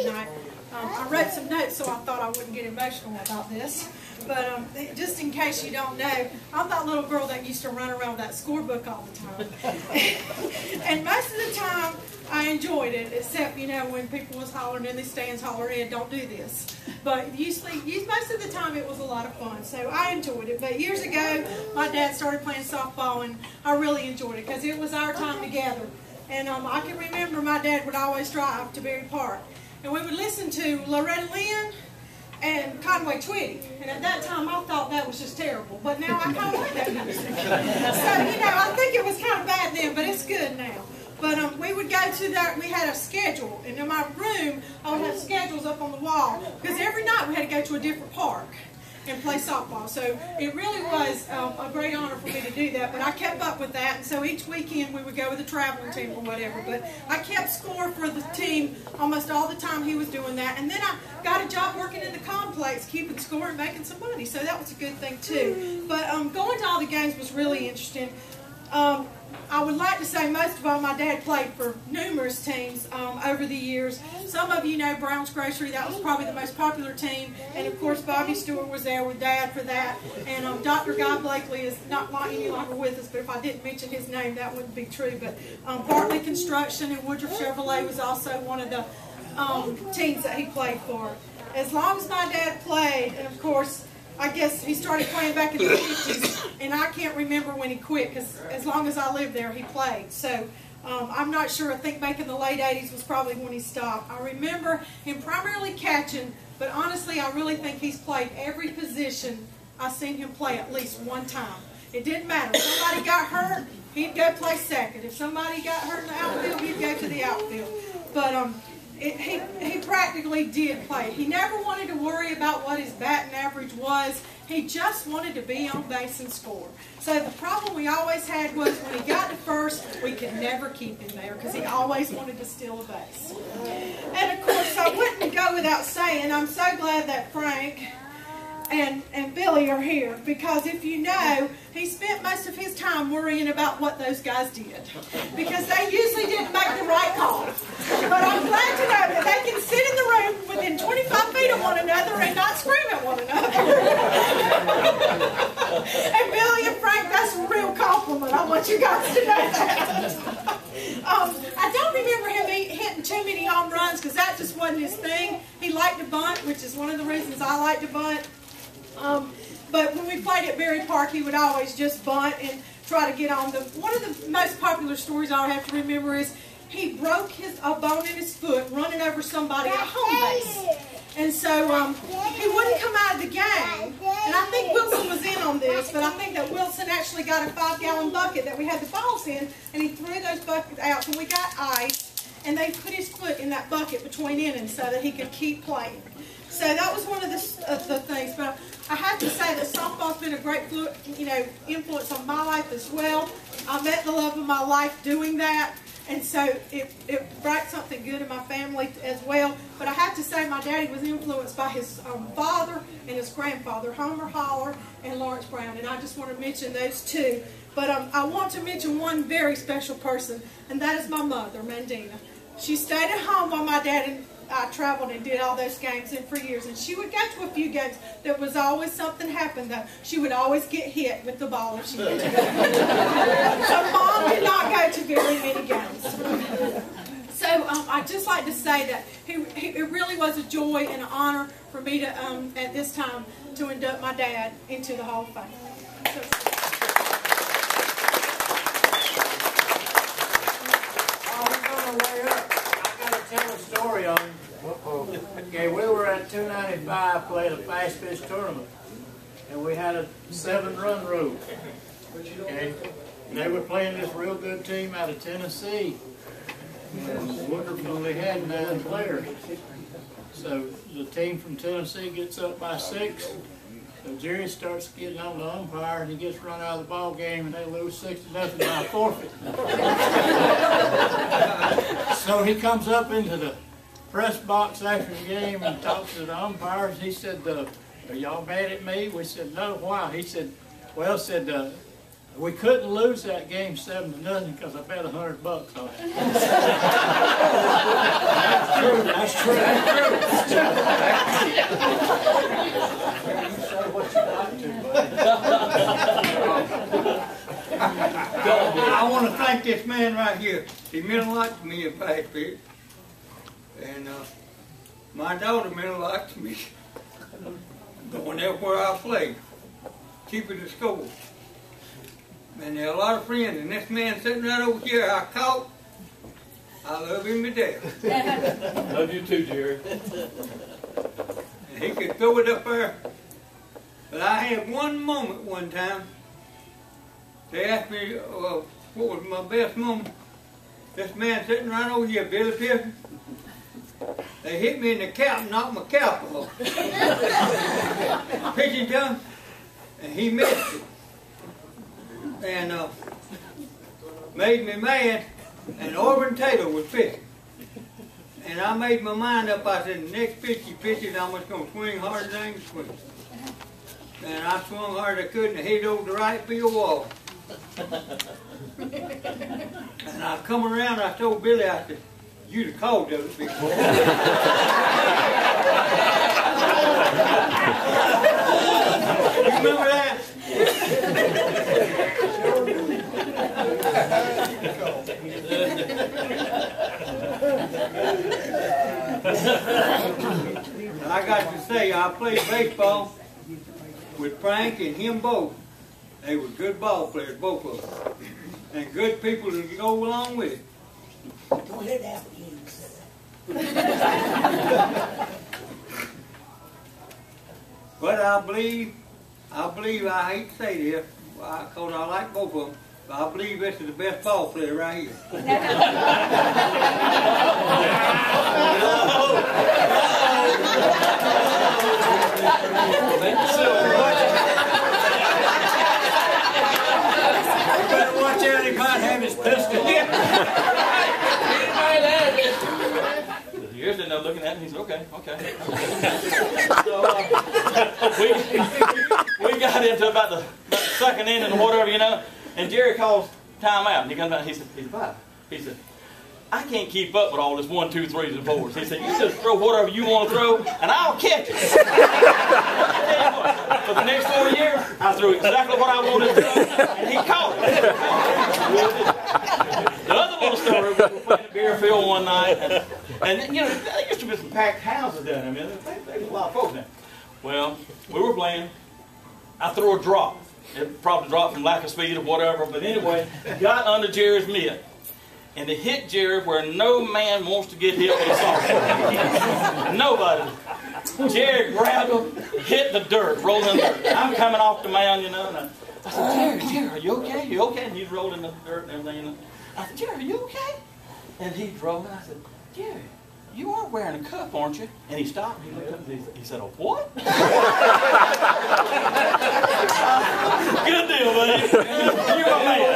tonight. I wrote some notes, so I thought I wouldn't get emotional about this. But just in case you don't know, I'm that little girl that used to run around with that scorebook all the time. And most of the time, I enjoyed it, except, you know, when people was hollering in the stands, hollering, don't do this. But usually, most of the time, it was a lot of fun, so I enjoyed it. But years ago, my dad started playing softball, and I really enjoyed it, because it was our time together. And I can remember my dad would always drive to Berry Park, and we would listen to Loretta Lynn and Conway Twitty. And at that time, I thought that was just terrible. But now I kind of like that kind of stuff. So, you know, I think it was kind of bad then, but it's good now. But we would go to that, we had a schedule. And in my room, I would have schedules up on the wall. Because every night we had to go to a different park and play softball. So it really was a great honor for me to do that. But I kept up with that. And so each weekend we would go with a traveling team or whatever. But I kept score for the team almost all the time he was doing that. And then I got a job working in the complex, keeping score and making some money. So that was a good thing too. But going to all the games was really interesting. I would like to say most of all my dad played for numerous teams over the years. Some of you know Brown's Grocery. That was probably the most popular team. And of course Bobby Stewart was there with Dad for that. And Dr. Guy Blakely is not any longer with us, but if I didn't mention his name that wouldn't be true. But Bartley Construction and Woodruff Chevrolet was also one of the teams that he played for. As long as my dad played, and of course I guess he started playing back in the 50s, and I can't remember when he quit, because as long as I lived there, he played. So I'm not sure. I think back in the late 80s was probably when he stopped. I remember him primarily catching, but honestly, I really think he's played every position I've seen him play at least one time. It didn't matter. If somebody got hurt, he'd go play second. If somebody got hurt in the outfield, he'd go to the outfield. But he practically did play. He never wanted to worry about what his batting average was. He just wanted to be on base and score. So the problem we always had was when he got to first, we could never keep him there because he always wanted to steal a base. And of course, I wouldn't go without saying, I'm so glad that Frank and Billy are here, because if you know, he spent most of his time worrying about what those guys did, because they usually didn't make the right call. But I'm glad to know that they can sit in the room within 25 feet of one another and not scream at one another. And Billy and Frank, that's a real compliment. I want you guys to know that. I don't remember him hitting too many home runs, because that just wasn't his thing. He liked to bunt, which is one of the reasons I like to bunt. But when we played at Berry Park, he would always just bunt and try to get on. One of the most popular stories I have to remember is he broke a bone in his foot running over somebody at home base. And so he wouldn't come out of the game. And I think Wilson was in on this, but I think that Wilson actually got a 5-gallon bucket that we had the balls in, and he threw those buckets out, and we got ice, and they put his foot in that bucket between innings so that he could keep playing. So that was one of the things. But I have to say that softball's been a great influence on my life as well. I met the love of my life doing that. And so it brought something good in my family as well. But I have to say my daddy was influenced by his father and his grandfather, Famer Hollar and Lawrence Brown. And I just want to mention those two. But I want to mention one very special person, and that is my mother, Mandina. She stayed at home while my dad and I traveled and did all those games in for years. And she would go to a few games. There was always something happened, though. She would always get hit with the ball if she went to games. So Mom did not go to very many games. So I'd just like to say that it really was a joy and an honor for me to, at this time, to induct my dad into the Hall of Fame. Tell a story on him. Okay, we were at 295 playing a Fastpitch tournament, and we had a 7-run rule. Okay, they were playing this real good team out of Tennessee, and Woodruff only had 9 players. So the team from Tennessee gets up by 6. So Jerry starts getting on the umpire, and he gets run out of the ball game, and they lose 6-0 by forfeit. So he comes up into the press box after the game and talks to the umpires. He said, "Are y'all mad at me?" We said, "No, why?" He said, "Well," "we couldn't lose that game 7-0 because I bet $100 on it." That's true. That's true. man right here, he meant a lot to me in Fastpitch. And my daughter meant a lot to me. Going there where I played, keeping the score. And there are a lot of friends, and this man sitting right over here I caught, I love him to death. Love you too, Jerry. And he could throw it up there. But I had one moment one time. They asked me what was my best moment. This man sitting right over here, Billy Pearson. They hit me in the cap and knocked my cap off. Pitching to him, and he missed it. And made me mad, and Orvin Taylor was pitching. And I made my mind up, I said, the next pitch he pitches, I'm just going to swing hard as I can swing. And I swung hard as I could, and I hit over the right field wall. And I come around, I told Billy, I said, you'd have called those big boys. You remember that? I got to say, I played baseball with Frank and him both. They were good ball players, both of them. And good people to go along with it. Don't let that be. But I believe, I hate to say this, because I like both of them, but I believe this is the best ball player right here. You better watch out, he might have his pistol. Years and they're looking at me, he said, okay. So we got into about the second inning or whatever, and Jerry calls timeout, and he comes out and he said, he said, I can't keep up with all this 1, 2, 3s and 4s. He said, you just throw whatever you want to throw, and I'll catch it. For the next 4 years, I threw exactly what I wanted to throw, and he caught it. The other little story, we were playing at beer field one night, and there used to be some packed houses down there. There was a lot of folks there. Well, we were playing. I threw a drop. It probably dropped from lack of speed or whatever, but anyway, got under Jerry's mitt. And it hit Jerry where no man wants to get hit with a softball. Nobody. Jerry grabbed him, hit the dirt, rolled in the dirt. I'm coming off the mound, and I said, Jerry, are you okay? You okay? And he's rolling in the dirt and everything. I said, Jerry, are you okay? And he drove, and I said, Jerry, you are wearing a cuff, aren't you? And he stopped, and he looked up, and he said, a what? Good deal, buddy. You are a man.